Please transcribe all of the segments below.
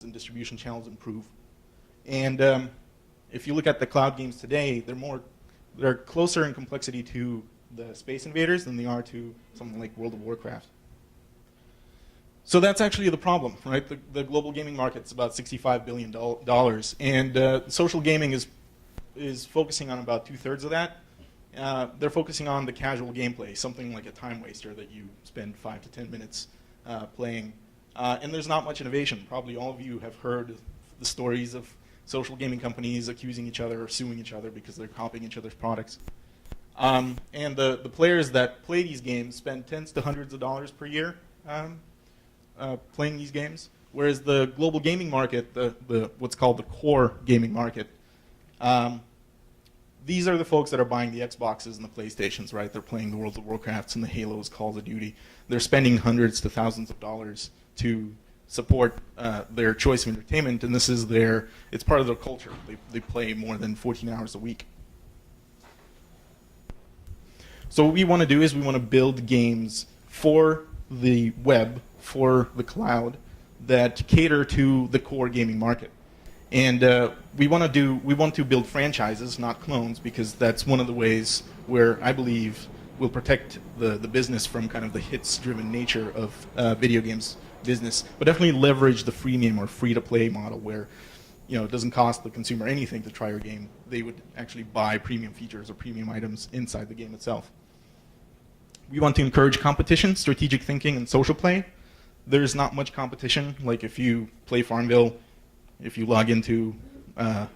and distribution channels improve. And if you look at the cloud games today, they're closer in complexity to the Space Invaders than they are to something like World of Warcraft. So that's actually the problem, right? The global gaming market's about $65 billion, and social gaming is focusing on about 2/3 of that. They're focusing on the casual gameplay, something like a time waster that you spend 5 to 10 minutes playing. And there's not much innovation. Probably all of you have heard the stories of social gaming companies accusing each other or suing each other because they're copying each other's products. And the players that play these games spend tens to hundreds of dollars per year playing these games, whereas the global gaming market, what's called the core gaming market, these are the folks that are buying the Xboxes and the PlayStations, right? They're playing the World of Warcrafts and the Halos, Call of Duty. They're spending hundreds to thousands of dollars to support their choice of entertainment, and this is it's part of their culture. They play more than 14 hours a week. So what we want to do is we want to build games for the web, for the cloud, that cater to the core gaming market. And we want to build franchises, not clones, because that's one of the ways where I believe we'll protect the business from kind of the hits-driven nature of video games business, but definitely leverage the freemium or free-to-play model where it doesn't cost the consumer anything to try your game. They would actually buy premium features or premium items inside the game itself. We want to encourage competition, strategic thinking, and social play. There's not much competition. Like if you play Farmville, if you log into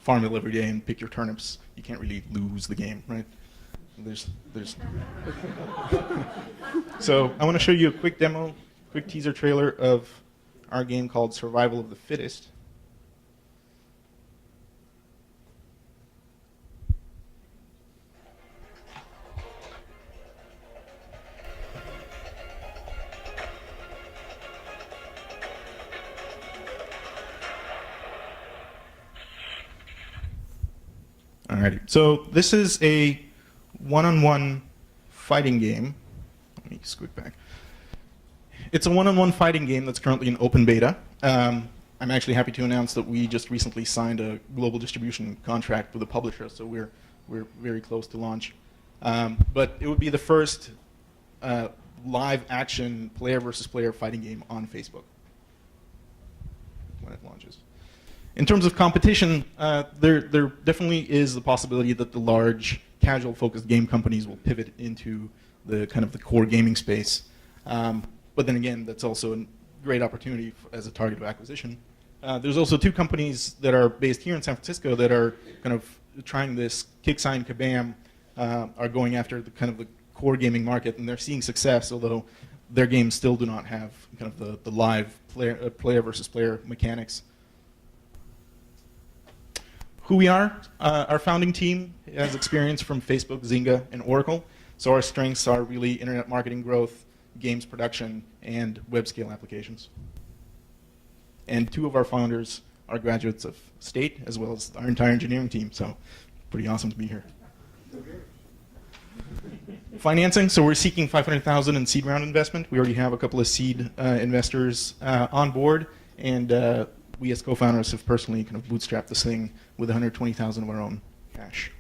Farmville every day and pick your turnips, you can't really lose the game, right? So I want to show you a quick demo, quick teaser trailer of our game called Survival of the Fittest. Alrighty, so this is a one-on-one fighting game. Let me squeak back. It's a one-on-one fighting game that's currently in open beta. I'm actually happy to announce that we just recently signed a global distribution contract with a publisher, so we're very close to launch. But it would be the first live action player versus player fighting game on Facebook when it launches. In terms of competition, there definitely is the possibility that the large casual-focused game companies will pivot into the kind of the core gaming space. But then again, that's also a great opportunity as a target of acquisition. There's also two companies that are based here in San Francisco that are kind of trying this. Kicksai and Kabam are going after the kind of the core gaming market, and they're seeing success, although their games still do not have kind of the live player versus player mechanics. Who we are, our founding team has experience from Facebook, Zynga, and Oracle. So our strengths are really internet marketing growth, games production, and web scale applications. And two of our founders are graduates of State, as well as our entire engineering team. So pretty awesome to be here. Financing, so we're seeking $500,000 in seed round investment. We already have a couple of seed investors on board, and we as co-founders have personally kind of bootstrapped this thing with $120,000 of our own cash.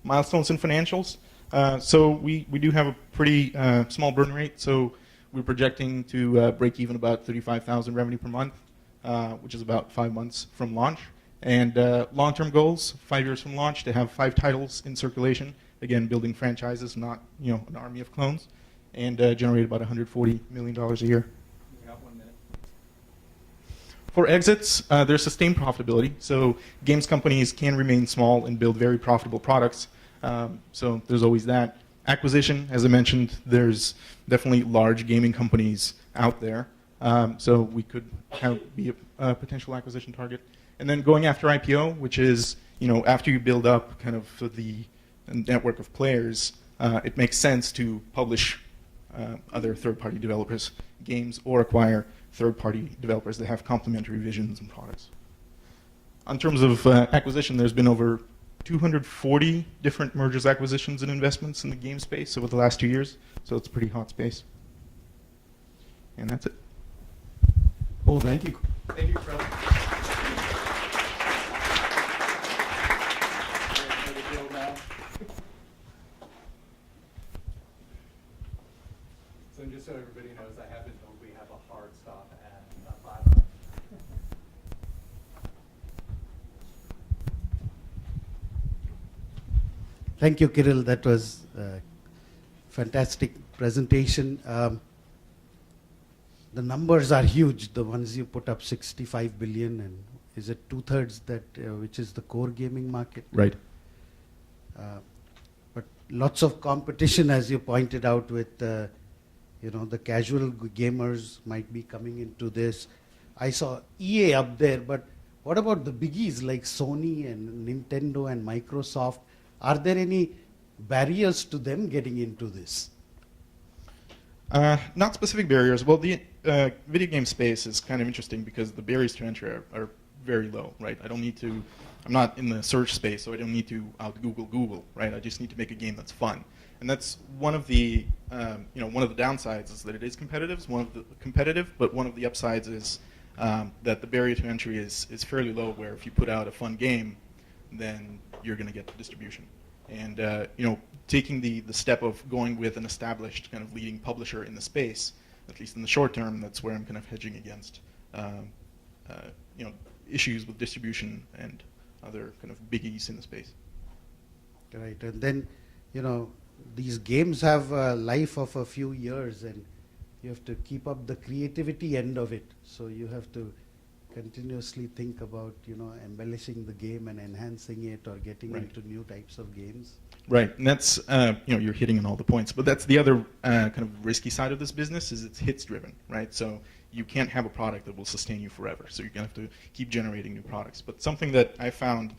Milestones and financials. So we do have a pretty small burn rate. So we're projecting to break even about $35,000 revenue per month, which is about 5 months from launch. And long-term goals, 5 years from launch, to have 5 titles in circulation. Again, building franchises, not an army of clones, and generate about $140 million a year. For exits, there's sustained profitability. So games companies can remain small and build very profitable products. So there's always that. Acquisition, as I mentioned, there's definitely large gaming companies out there. So we could be a potential acquisition target. And then going after IPO, which is, after you build up kind of the network of players, it makes sense to publish other third-party developers' games or acquire third-party developers that have complementary visions and products. In terms of acquisition, there's been over 240 different mergers, acquisitions, and investments in the game space over the last 2 years, so it's a pretty hot space. And that's it. Oh, thank you. Thank you, brother. So just so everybody knows, I have been told we have a hard stop at 5. Thank you, Kirill. That was a fantastic presentation. The numbers are huge. The ones you put up, 65 billion, and is it 2/3 that which is the core gaming market? Right. But lots of competition, as you pointed out, with the casual gamers might be coming into this. I saw EA up there, but what about the biggies like Sony and Nintendo and Microsoft? Are there any barriers to them getting into this? Not specific barriers. Well, the video game space is kind of interesting because the barriers to entry are very low, right? I'm not in the search space, so I don't need to out Google, right? I just need to make a game that's fun. And that's one of the downsides is that it is competitive, but one of the upsides is that the barrier to entry is fairly low, where if you put out a fun game, then you're going to get distribution. And taking the step of going with an established kind of leading publisher in the space, at least in the short term, that's where I'm kind of hedging against issues with distribution and other kind of biggies in the space. Right, and then these games have a life of a few years, and you have to keep up the creativity end of it. So you have to continuously think about embellishing the game and enhancing it, or getting Right. into new types of games. Right, and that's you're hitting on all the points, but that's the other kind of risky side of this business is it's hits driven, right? So you can't have a product that will sustain you forever. So you're gonna have to keep generating new products. But something that I found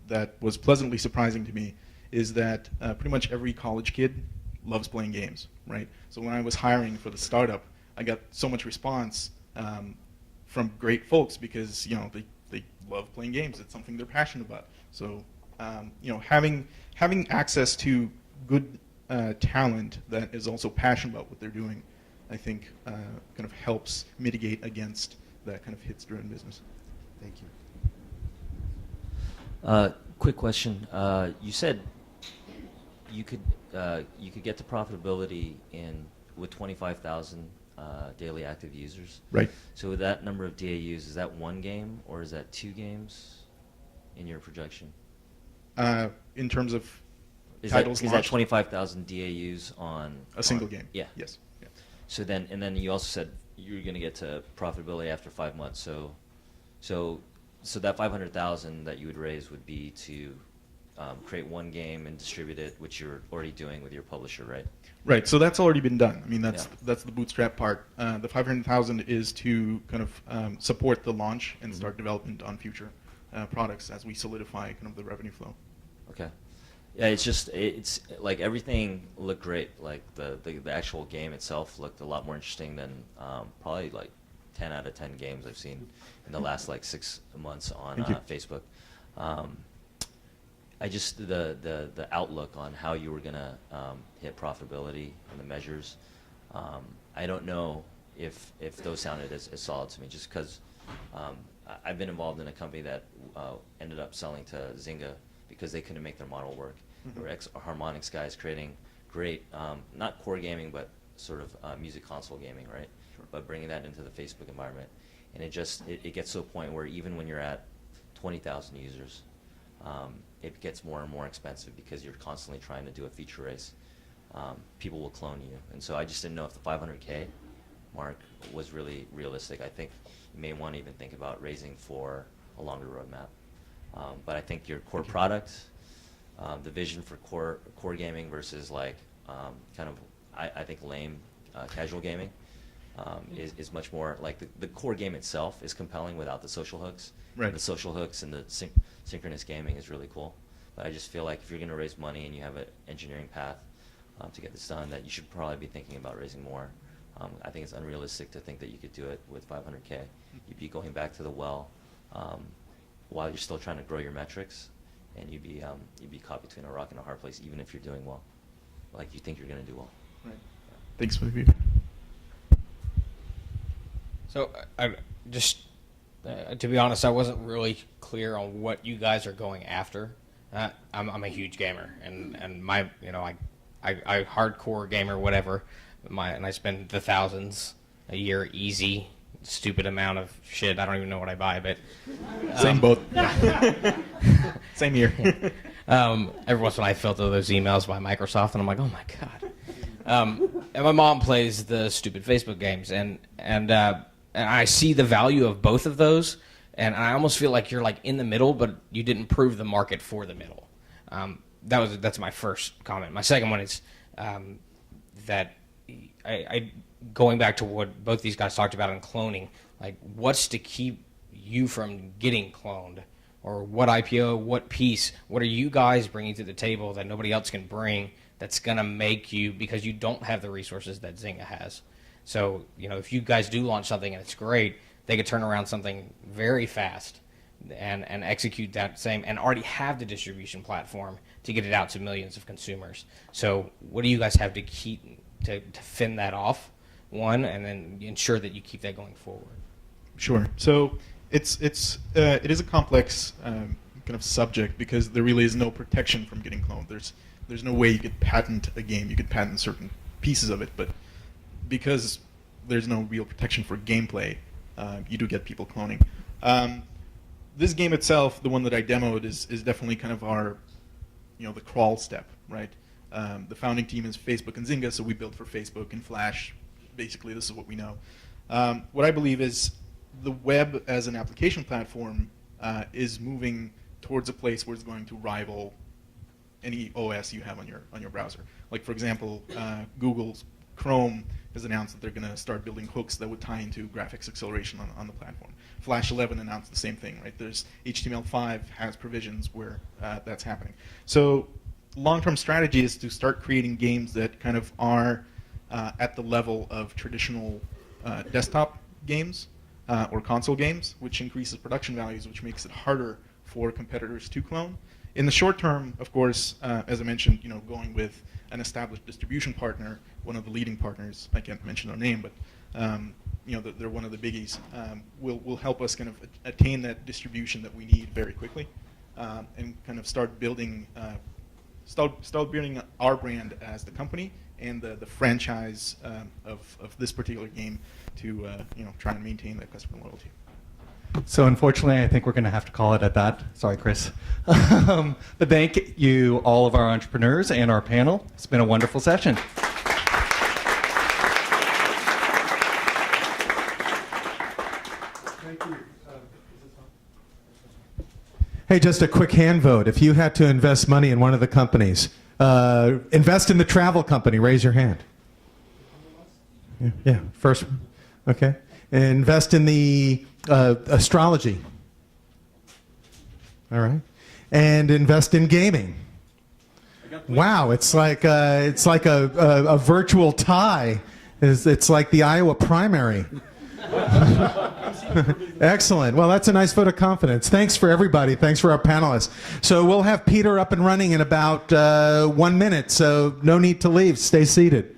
that was pleasantly surprising to me is that pretty much every college kid loves playing games, right? So when I was hiring for the startup, I got so much response from great folks because they love playing games. It's something they're passionate about. So having access to good talent that is also passionate about what they're doing, I think kind of helps mitigate against that kind of hits-driven business. Thank you. Quick question. You said you could get to profitability with 25,000 daily active users. Right. So with that number of DAUs, is that one game or is that 2 games in your projection? In terms of Is titles that launched, 25,000 DAUs on a single game. Yeah. Yes. Yeah. So then you also said you're going to get to profitability after 5 months. So that 500,000 that you would raise would be to create one game and distribute it, which you're already doing with your publisher, right? Right. So that's already been done. I mean, that's Yeah. the bootstrap part. The 500,000 is to kind of support the launch and start development on future products as we solidify kind of the revenue flow. Okay. Yeah, it's like everything looked great. Like the actual game itself looked a lot more interesting than probably like 10 out of 10 games I've seen in the last like 6 months on Facebook. I just the outlook on how you were gonna hit profitability and the measures. I don't know if those sounded as solid to me, just because I've been involved in a company that ended up selling to Zynga because they couldn't make their model work. There were ex-Harmonix guys creating great, not core gaming, but sort of music console gaming, right? Sure. But bringing that into the Facebook environment. And it gets to a point where even when you're at 20,000 users, it gets more and more expensive because you're constantly trying to do a feature race. People will clone you. And so I just didn't know if the 500K mark was really realistic. I think you may want to even think about raising for a longer roadmap. But I think your core product, the vision for core gaming versus like kind of, I think lame casual gaming is much more like the core game itself is compelling without the social hooks. Right. The social hooks and the synchronous gaming is really cool. But I just feel like if you're going to raise money and you have an engineering path to get this done, that you should probably be thinking about raising more. I think it's unrealistic to think that you could do it with 500K. You'd be going back to the well while you're still trying to grow your metrics, and you'd be caught between a rock and a hard place, even if you're doing well, like you think you're going to do well. Right. Thanks for the view. So, to be honest, I wasn't really clear on what you guys are going after. I'm a huge gamer, and my, I hardcore gamer, whatever. And I spend the thousands a year, easy, stupid amount of shit. I don't even know what I buy, but Same boat. Same here. every once in a while I filter those emails by Microsoft, and I'm like, oh my god. And my mom plays the stupid Facebook games, and I see the value of both of those, and I almost feel like you're like in the middle, but you didn't prove the market for the middle. That's my first comment. My second one is that I going back to what both these guys talked about in cloning, like what's to keep you from getting cloned, or what IPO, what piece, what are you guys bringing to the table that nobody else can bring that's gonna make you, because you don't have the resources that Zynga has. So, if you guys do launch something and it's great, they could turn around something very fast and execute that same, and already have the distribution platform to get it out to millions of consumers. So what do you guys have to keep to fend that off, one, and then ensure that you keep that going forward? Sure. So it is a complex kind of subject, because there really is no protection from getting cloned. There's no way you could patent a game. You could patent certain pieces of it, but because there's no real protection for gameplay, you do get people cloning. This game itself, the one that I demoed, is definitely kind of our, the crawl step, right? The founding team is Facebook and Zynga, so we built for Facebook and Flash. Basically, this is what we know. What I believe is the web as an application platform is moving towards a place where it's going to rival any OS you have on your browser. Like, for example, Google's Chrome has announced that they're going to start building hooks that would tie into graphics acceleration on the platform. Flash 11 announced the same thing, right? There's HTML5 has provisions where that's happening. So long-term strategy is to start creating games that kind of are at the level of traditional desktop games or console games, which increases production values, which makes it harder for competitors to clone. In the short term, of course, as I mentioned, going with an established distribution partner, one of the leading partners, I can't mention their name, but they're one of the biggies, will help us kind of attain that distribution that we need very quickly, and kind of start building our brand as the company and the franchise of this particular game to try and maintain that customer loyalty. So unfortunately, I think we're going to have to call it at that. Sorry, Chris. But thank you, all of our entrepreneurs and our panel. It's been a wonderful session. Thank you. Hey, just a quick hand vote. If you had to invest money in one of the companies, invest in the travel company, raise your hand. Yeah, first. Okay. Invest in the astrology. All right. And invest in gaming. Wow, it's like a virtual tie. It's like the Iowa primary. Excellent. Well, that's a nice vote of confidence. Thanks for everybody. Thanks for our panelists. So we'll have Peter up and running in about 1 minute, so no need to leave. Stay seated.